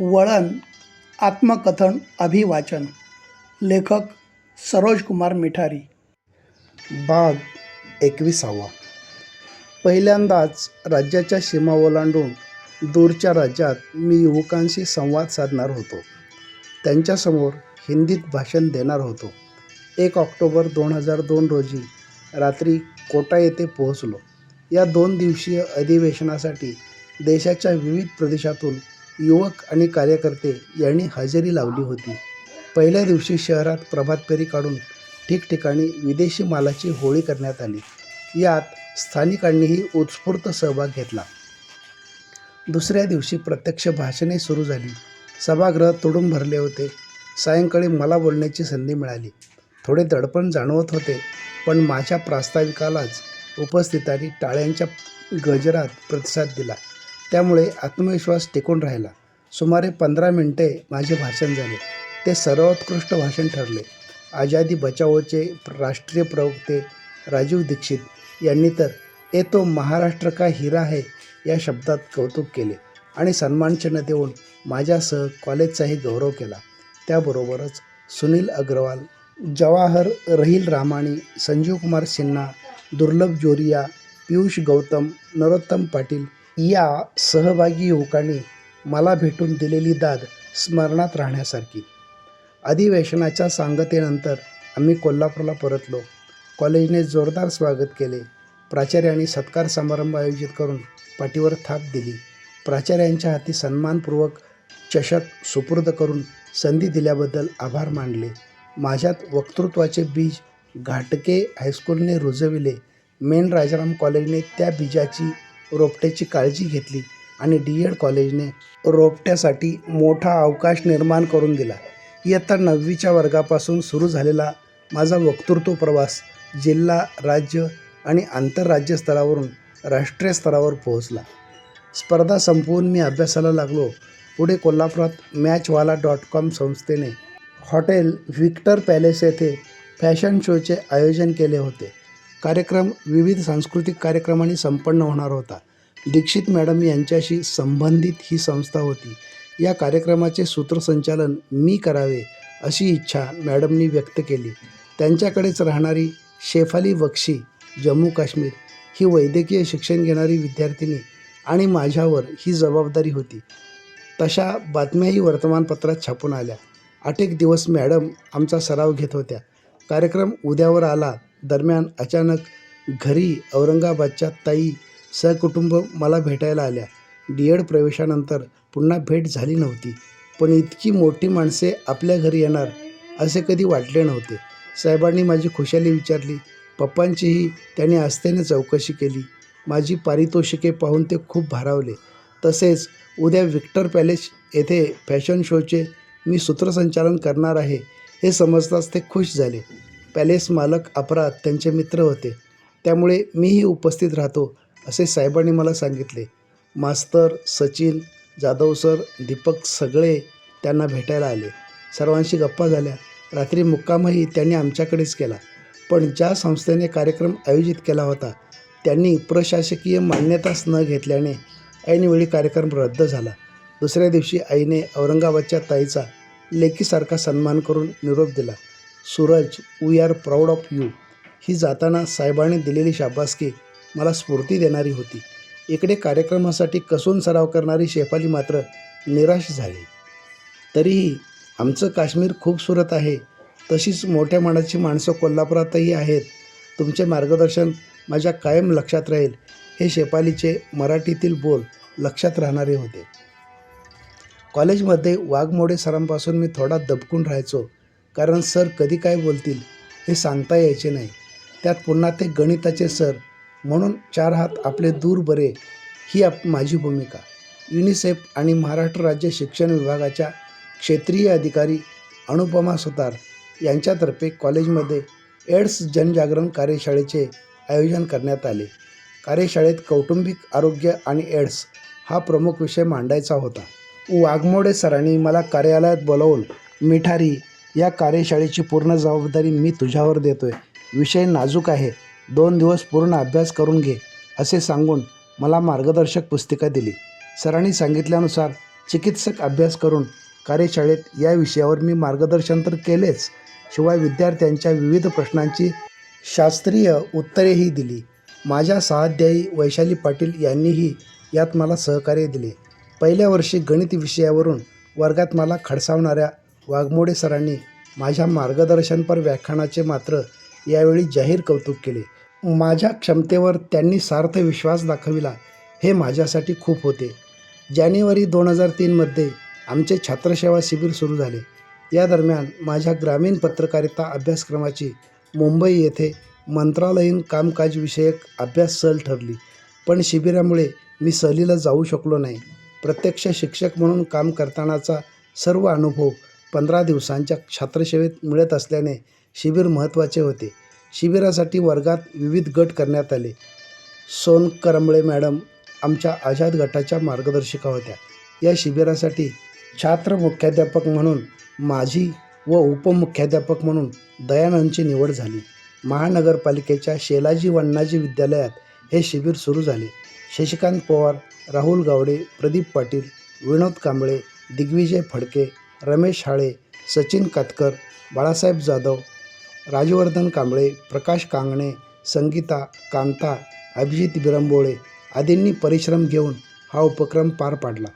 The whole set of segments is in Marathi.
वळण आत्मकथन अभिवाचन. लेखक सरोजकुमार मिठारी. भाग 21. पहिल्यांदाच राज्याच्या सीमा ओलांडून दूरच्या राज्यात मी युवकांशी संवाद साधणार होतो. त्यांच्यासमोर हिंदीत भाषण देणार होतो. 1 ऑक्टोबर 2002 रोजी रात्री कोटा येथे पोहोचलो. या 2 दिवसीय अधिवेशनासाठी देशाच्या विविध प्रदेशातून युवक आणि कार्यकर्ते यांनी हजेरी लावली होती. पहिल्या दिवशी शहरात प्रभातफेरी काढून ठिकठिकाणी विदेशी मालाची होळी करण्यात आली. यात स्थानिकांनीही उत्स्फूर्त सहभाग घेतला. दुसऱ्या दिवशी प्रत्यक्ष भाषणे सुरू झाली. सभागृह तुडूंब भरले होते. सायंकाळी मला बोलण्याची संधी मिळाली. थोडे दडपण जाणवत होते, पण माझ्या प्रास्ताविकालाच उपस्थितांनी टाळ्यांच्या गजरात प्रतिसाद दिला. त्यामुळे आत्मविश्वास टिकून राहिला. सुमारे 15 मिनिटे माझे भाषण झाले. ते सर्वोत्कृष्ट भाषण ठरले. आझादी बचाओचे राष्ट्रीय प्रवक्ते राजीव दीक्षित यांनी तर "ये तो महाराष्ट्र का हिरा है" या शब्दात कौतुक केले आणि सन्मानचिन्ह देऊन माझ्यासह कॉलेजचाही गौरव केला. त्याबरोबरच सुनील अग्रवाल, जवाहर रहील रामाणी, संजीव कुमार सिन्हा, दुर्लभ जोरिया, पीयूष गौतम, नरोत्तम पाटील या सहभागी युवकांनी मला भेटून दिलेली दाद स्मरणात राहण्यासारखी. अधिवेशनाच्या सांगतेनंतर आम्ही कोल्हापूरला परतलो. कॉलेजने जोरदार स्वागत केले. प्राचार्यांनी सत्कार समारंभ आयोजित करून पाठीवर थाप दिली. प्राचार्यांच्या हाती सन्मानपूर्वक चषक सुपूर्द करून संधी दिल्याबद्दल आभार मानले. माझ्यात वक्तृत्वाचे बीज घाटगे हायस्कूलने रुजविले. मेन राजाराम कॉलेजने त्या बीजाची रोपट्याची काळजी घेतली आणि डी.एड. कॉलेजने रोपट्यासाठी मोठा अवकाश निर्माण करून दिला. इयत्ता 9वीच्या वर्गापासून सुरू झालेला माझा वक्तृत्व प्रवास जिल्हा, राज्य आणि आंतरराज्य स्तरावरून राष्ट्रीय स्तरावर पोहोचला. स्पर्धा संपवून मी अभ्यासाला लागलो. पुढे कोल्हापुरात मॅचवाला.com संस्थेने हॉटेल व्हिक्टर पॅलेस येथे फॅशन शोचे आयोजन केले होते. कार्यक्रम विविध सांस्कृतिक कार्यक्रमांनी संपन्न होणार होता. दीक्षित मॅडम यांच्याशी संबंधित ही संस्था होती. या कार्यक्रमाचे सूत्रसंचालन मी करावे अशी इच्छा मॅडमनी व्यक्त केली. त्यांच्याकडेच राहणारी शेफाली बक्षी, जम्मू काश्मीर ही वैद्यकीय शिक्षण घेणारी विद्यार्थिनी आणि माझ्यावर ही जबाबदारी होती. तशा बातम्याही वर्तमानपत्रात छापून आल्या. 8 एक दिवस मॅडम आमचा सराव घेत होत्या. कार्यक्रम उद्यावर आला. दरम्यान अचानक घरी औरंगाबादच्या ताई सहकुटुंब मला भेटायला आल्या. डी.एड. प्रवेशानंतर पुन्हा भेट झाली नव्हती, पण इतकी मोठी माणसे आपल्या घरी येणार असे कधी वाटले नव्हते. साहेबांनी माझी खुशाली विचारली. पप्पांचीही त्यांनी आस्थेने चौकशी केली. माझी पारितोषिके पाहून ते खूप भारावले. तसेच उद्या व्हिक्टर पॅलेस येथे फॅशन शोचे मी सूत्रसंचालन करणार आहे हे समजताच ते खुश झाले. पॅलेस मालक अपराध त्यांचे मित्र होते, त्यामुळे मीही उपस्थित राहतो असे साहेबांनी मला सांगितले. मास्तर, सचिन, जाधव सर, दीपक सगळे त्यांना भेटायला आले. सर्वांशी गप्पा झाल्या. रात्री मुक्कामही त्यांनी आमच्याकडेच केला. पण ज्या संस्थेने कार्यक्रम आयोजित केला होता त्यांनी प्रशासकीय मान्यताच न घेतल्याने ऐनवेळी कार्यक्रम रद्द झाला. दुसऱ्या दिवशी आईने औरंगाबादच्या ताईचा लेकीसारखा सन्मान करून निरोप दिला. Suraj, we are proud of you ही जाताना साहेबांनी दिलेली शाबासकी मला स्फूर्ती देणारी होती. इकडे कार्यक्रमासाठी कसून सराव करणारी शेफाली मात्र निराश झाली. तरीही आमचं काश्मीर खूपसुरत आहे. तशीच मोठ्या मनाची माणसं कोल्हापुरातही आहेत. तुमचे मार्गदर्शन माझ्या कायम लक्षात राहील. हे शेफालीचे मराठीतील बोल लक्षात राहणारे होते. कॉलेजमध्ये वाघमोडे सरांपासून मी थोडा दबकून राहायचो, कारण सर कधी काय बोलतील हे सांगता यायचे नाही. त्यात पुन्हा ते गणिताचे सर, म्हणून 4 हात आपले दूर बरे ही माझी भूमिका. युनिसेफ आणि महाराष्ट्र राज्य शिक्षण विभागाच्या क्षेत्रीय अधिकारी अनुपमा सुतार यांच्यातर्फे कॉलेजमध्ये एड्स जनजागरण कार्यशाळेचे आयोजन करण्यात आले. कार्यशाळेत कौटुंबिक आरोग्य आणि एड्स हा प्रमुख विषय मांडायचा होता. वाघमोडे सरांनी मला कार्यालयात बोलावून, "मिठारी, या कार्यशाळेची पूर्ण जबाबदारी मी तुझ्यावर देतोय. विषय नाजूक आहे. 2 दिवस पूर्ण अभ्यास करून घे" असे सांगून मला मार्गदर्शक पुस्तिका दिली. सरांनी सांगितल्यानुसार चिकित्सक अभ्यास करून कार्यशाळेत या विषयावर मी मार्गदर्शन तर केलेच, शिवाय विद्यार्थ्यांच्या विविध प्रश्नांची शास्त्रीय उत्तरेही दिली. माझ्या सहाध्यायी वैशाली पाटील यांनीही यात मला सहकार्य दिले. पहिल्या वर्षी गणित विषयावरून वर्गात मला खडसावणाऱ्या वाघमोडे सरांनी माझ्या मार्गदर्शनपर व्याख्यानाचे मात्र यावेळी जाहीर कौतुक केले. माझ्या क्षमतेवर त्यांनी सार्थ विश्वास दाखविला हे माझ्यासाठी खूप होते. जानेवारी 2003मध्ये आमचे छात्रसेवा शिबिर सुरू झाले. या दरम्यान माझ्या ग्रामीण पत्रकारिता अभ्यासक्रमाची मुंबई येथे मंत्रालयीन कामकाजविषयक अभ्यास सहल ठरली. पण शिबिरामुळे मी सहलीला जाऊ शकलो नाही. प्रत्यक्ष शिक्षक म्हणून काम करतानाचा सर्व अनुभव 15 दिवसांच्या छात्रसेवेत मिळत असल्याने शिबिर महत्त्वाचे होते. शिबिरासाठी वर्गात विविध गट करण्यात आले. सोन करंबळे मॅडम आमच्या आझाद गटाच्या मार्गदर्शिका होत्या. या शिबिरासाठी छात्र मुख्याध्यापक म्हणून माझी व उपमुख्याध्यापक म्हणून दयानंदची निवड झाली. महानगरपालिकेच्या शेलाजी वण्णाजी विद्यालयात हे शिबिर सुरू झाले. शशिकांत पवार, राहुल गावडे, प्रदीप पाटील, विनोद कांबळे, दिग्विजय फडके, रमेश हाळे, सचिन कातकर, बाळासाहेब जाधव, राजवर्धन कांबळे, प्रकाश कांगणे, संगीता, कांता, अभिजित बिरंबोळे आदींनी परिश्रम घेऊन हा उपक्रम पार पाडला.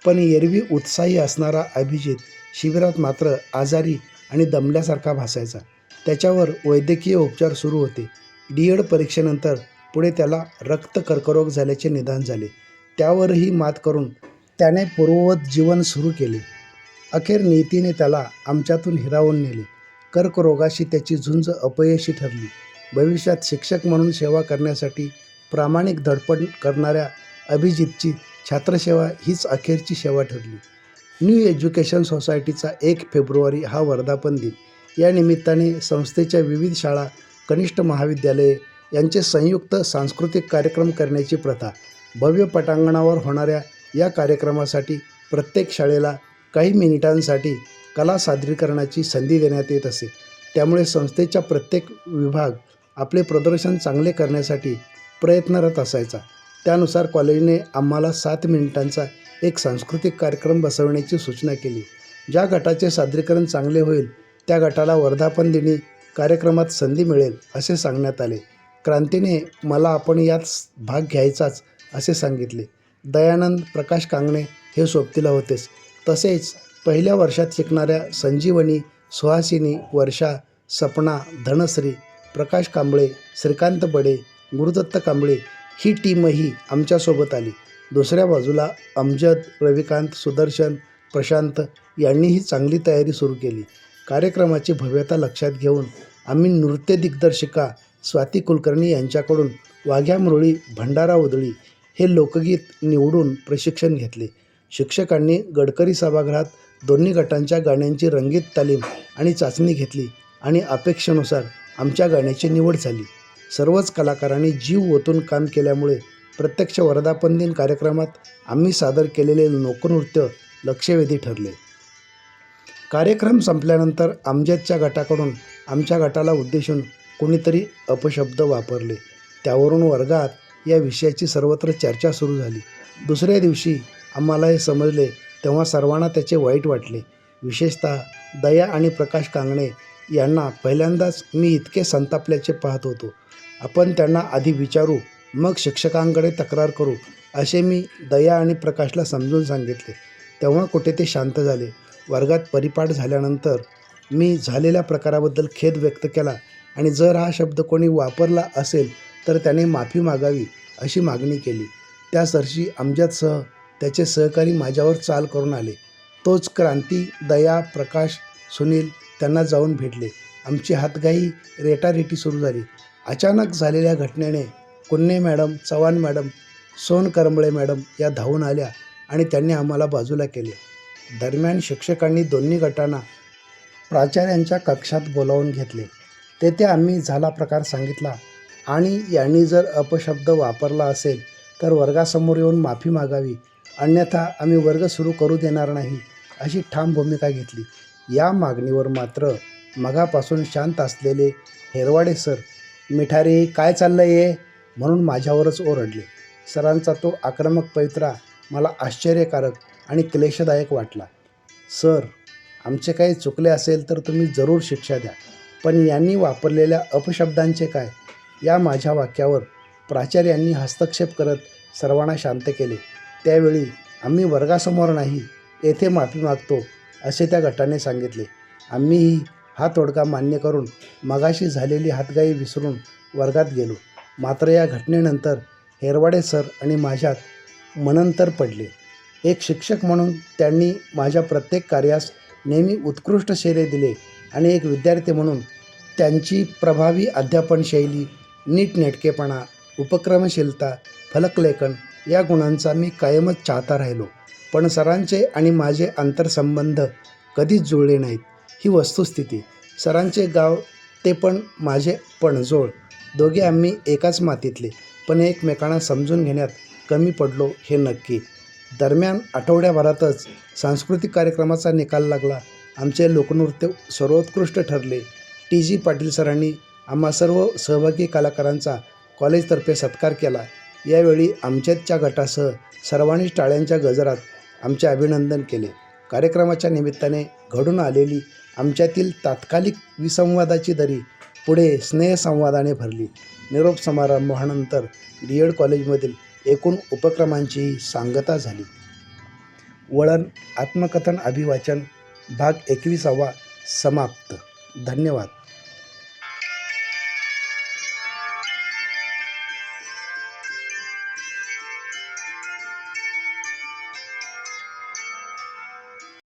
पण एरवी उत्साही असणारा अभिजित शिबिरात मात्र आजारी आणि दमल्यासारखा भासायचा. त्याच्यावर वैद्यकीय उपचार सुरू होते. D.Ed परीक्षेनंतर पुढे त्याला रक्त कर्करोग झाल्याचे निदान झाले. त्यावरही मात करून त्याने पूर्ववत जीवन सुरू केले. अखेर नियतीने त्याला आमच्यातून हिरावून नेले. कर्करोगाशी त्याची झुंज अपयशी ठरली. भविष्यात शिक्षक म्हणून सेवा करण्यासाठी प्रामाणिक धडपड करणाऱ्या अभिजितची छात्रसेवा हीच अखेरची सेवा ठरली. न्यू एज्युकेशन सोसायटीचा 1 फेब्रुवारी हा वर्धापन दिन. या निमित्ताने संस्थेच्या विविध शाळा, कनिष्ठ महाविद्यालये यांचे संयुक्त सांस्कृतिक कार्यक्रम करण्याची प्रथा. भव्य पटांगणावर होणाऱ्या या कार्यक्रमासाठी प्रत्येक शाळेला काही मिनिटांसाठी कला सादरीकरणाची संधी देण्यात येत असे. त्यामुळे संस्थेच्या प्रत्येक विभाग आपले प्रदर्शन चांगले करण्यासाठी प्रयत्नरत असायचा. त्यानुसार कॉलेजने आम्हाला 7 मिनिटांचा एक सांस्कृतिक कार्यक्रम बसवण्याची सूचना केली. ज्या गटाचे सादरीकरण चांगले होईल त्या गटाला वर्धापन दिनी कार्यक्रमात संधी मिळेल असे सांगण्यात आले. क्रांतीने मला आपण यात भाग घ्यायचाच असे सांगितले. दयानंद, प्रकाश कांगणे हे सोबतीला होतेच. तसेच पहिल्या वर्षात शिकणाऱ्या संजीवनी, सुहासिनी, वर्षा, सपना, धनश्री, प्रकाश कांबळे, श्रीकांत बडे, गुरुदत्त कांबळे ही टीमही आमच्यासोबत आली. दुसऱ्या बाजूला अमजद, रविकांत, सुदर्शन, प्रशांत यांनीही चांगली तयारी सुरू केली. कार्यक्रमाची भव्यता लक्षात घेऊन आम्ही नृत्य दिग्दर्शिका स्वाती कुलकर्णी यांच्याकडून वाघ्या मुरळी, भंडारा उधळी हे लोकगीत निवडून प्रशिक्षण घेतले. शिक्षकांनी गडकरी सभागृहात दोन्ही गटांच्या गाण्यांची रंगीत तालीम आणि चाचणी घेतली आणि अपेक्षेनुसार आमच्या गाण्याची निवड झाली. सर्वच कलाकारांनी जीव ओतून काम केल्यामुळे प्रत्यक्ष वर्धापन दिन कार्यक्रमात आम्ही सादर केलेले लोकनृत्य लक्षवेधी ठरले. कार्यक्रम संपल्यानंतर अमजदच्या गटाकडून आमच्या गटाला उद्देशून कोणीतरी अपशब्द वापरले. त्यावरून वर्गात या विषयाची सर्वत्र चर्चा सुरू झाली. दुसऱ्या दिवशी आम्हाला हे समजले तेव्हा सर्वांना त्याचे वाईट वाटले. विशेषतः दया आणि प्रकाश कांगणे यांना पहिल्यांदाच मी इतके संतापल्याचे पाहत होतो. आपण त्यांना आधी विचारू, मग शिक्षकांकडे तक्रार करू असे मी दया आणि प्रकाशला समजून सांगितले. तेव्हा कुठे ते शांत झाले. वर्गात परिपाठ झाल्यानंतर मी झालेल्या प्रकाराबद्दल खेद व्यक्त केला आणि जर हा शब्द कोणी वापरला असेल तर त्याने माफी मागावी अशी मागणी केली. त्याच वर्षी अमजदसह त्याचे सहकारी माझ्यावर चाल करून आले. तोच क्रांती, दया, प्रकाश, सुनील त्यांना जाऊन भेटले. आमची हातघाई, रेटारेटी सुरू झाली. अचानक झालेल्या घटनेने कुन्ने मॅडम, चव्हाण मॅडम, सोन करंबळे मॅडम या धावून आल्या आणि त्यांनी आम्हाला बाजूला केले. दरम्यान शिक्षकांनी दोन्ही गटांना प्राचार्यांच्या कक्षात बोलावून घेतले. तेथे आम्ही झाला प्रकार सांगितला आणि यांनी जर अपशब्द वापरला असेल तर वर्गासमोर येऊन माफी मागावी, अन्यथा आम्ही वर्ग सुरू करू देणार नाही अशी ठाम भूमिका घेतली. या मागणीवर मात्र मगापासून शांत असलेले हेरवाडे सर, मिठारी काय चाललं आहे म्हणून माझ्यावरच ओरडले. सरांचा तो आक्रमक पवित्रा मला आश्चर्यकारक आणि क्लेशदायक वाटला. सर, आमचे काही चुकले असेल तर तुम्ही जरूर शिक्षा द्या, पण यांनी वापरलेल्या अपशब्दांचे काय? या माझ्या वाक्यावर प्राचार्यांनी हस्तक्षेप करत सर्वांना शांत केले. त्यावेळी आम्ही वर्गासमोर नाही, येथे माफी मागतो असे त्या गटाने सांगितले. आम्हीही हा तोडगा मान्य करून मगाशी झालेली हातघाई विसरून वर्गात गेलो. मात्र या घटनेनंतर हेरवाडे सर आणि माझ्यात मनंतर पडले. एक शिक्षक म्हणून त्यांनी माझ्या प्रत्येक कार्यास नेहमी उत्कृष्ट श्रेय दिले आणि एक विद्यार्थी म्हणून त्यांची प्रभावी अध्यापन शैली, नीटनेटकेपणा, उपक्रमशीलता, फलकलेखन या गुणांचा मी कायमच चाहता राहिलो. पण सरांचे आणि माझे आंतरसंबंध कधीच जुळले नाहीत, ही वस्तुस्थिती. सरांचे गाव ते पण माझे पणजोळ. दोघे आम्ही एकाच मातीतले, पण एकमेकांना समजून घेण्यात कमी पडलो हे नक्की. दरम्यान आठवड्याभरातच सांस्कृतिक कार्यक्रमाचा निकाल लागला. आमचे लोकनृत्य सर्वोत्कृष्ट ठरले. TG पाटील सरांनी आम्हा सर्व सहभागी कलाकारांचा कॉलेजतर्फे सत्कार केला. यावेळी आमच्याच्या गटासह सर्वांनी टाळ्यांच्या गजरात आमचे अभिनंदन केले. कार्यक्रमाच्या निमित्ताने घडून आलेली आमच्यातील तात्कालिक विसंवादाची दरी पुढे स्नेहसंवादाने भरली. निरोप समारंभानंतर DED कॉलेजमधील एकूण उपक्रमांचीही सांगता झाली. वळण आत्मकथन अभिवाचन भाग 21 समाप्त. धन्यवाद.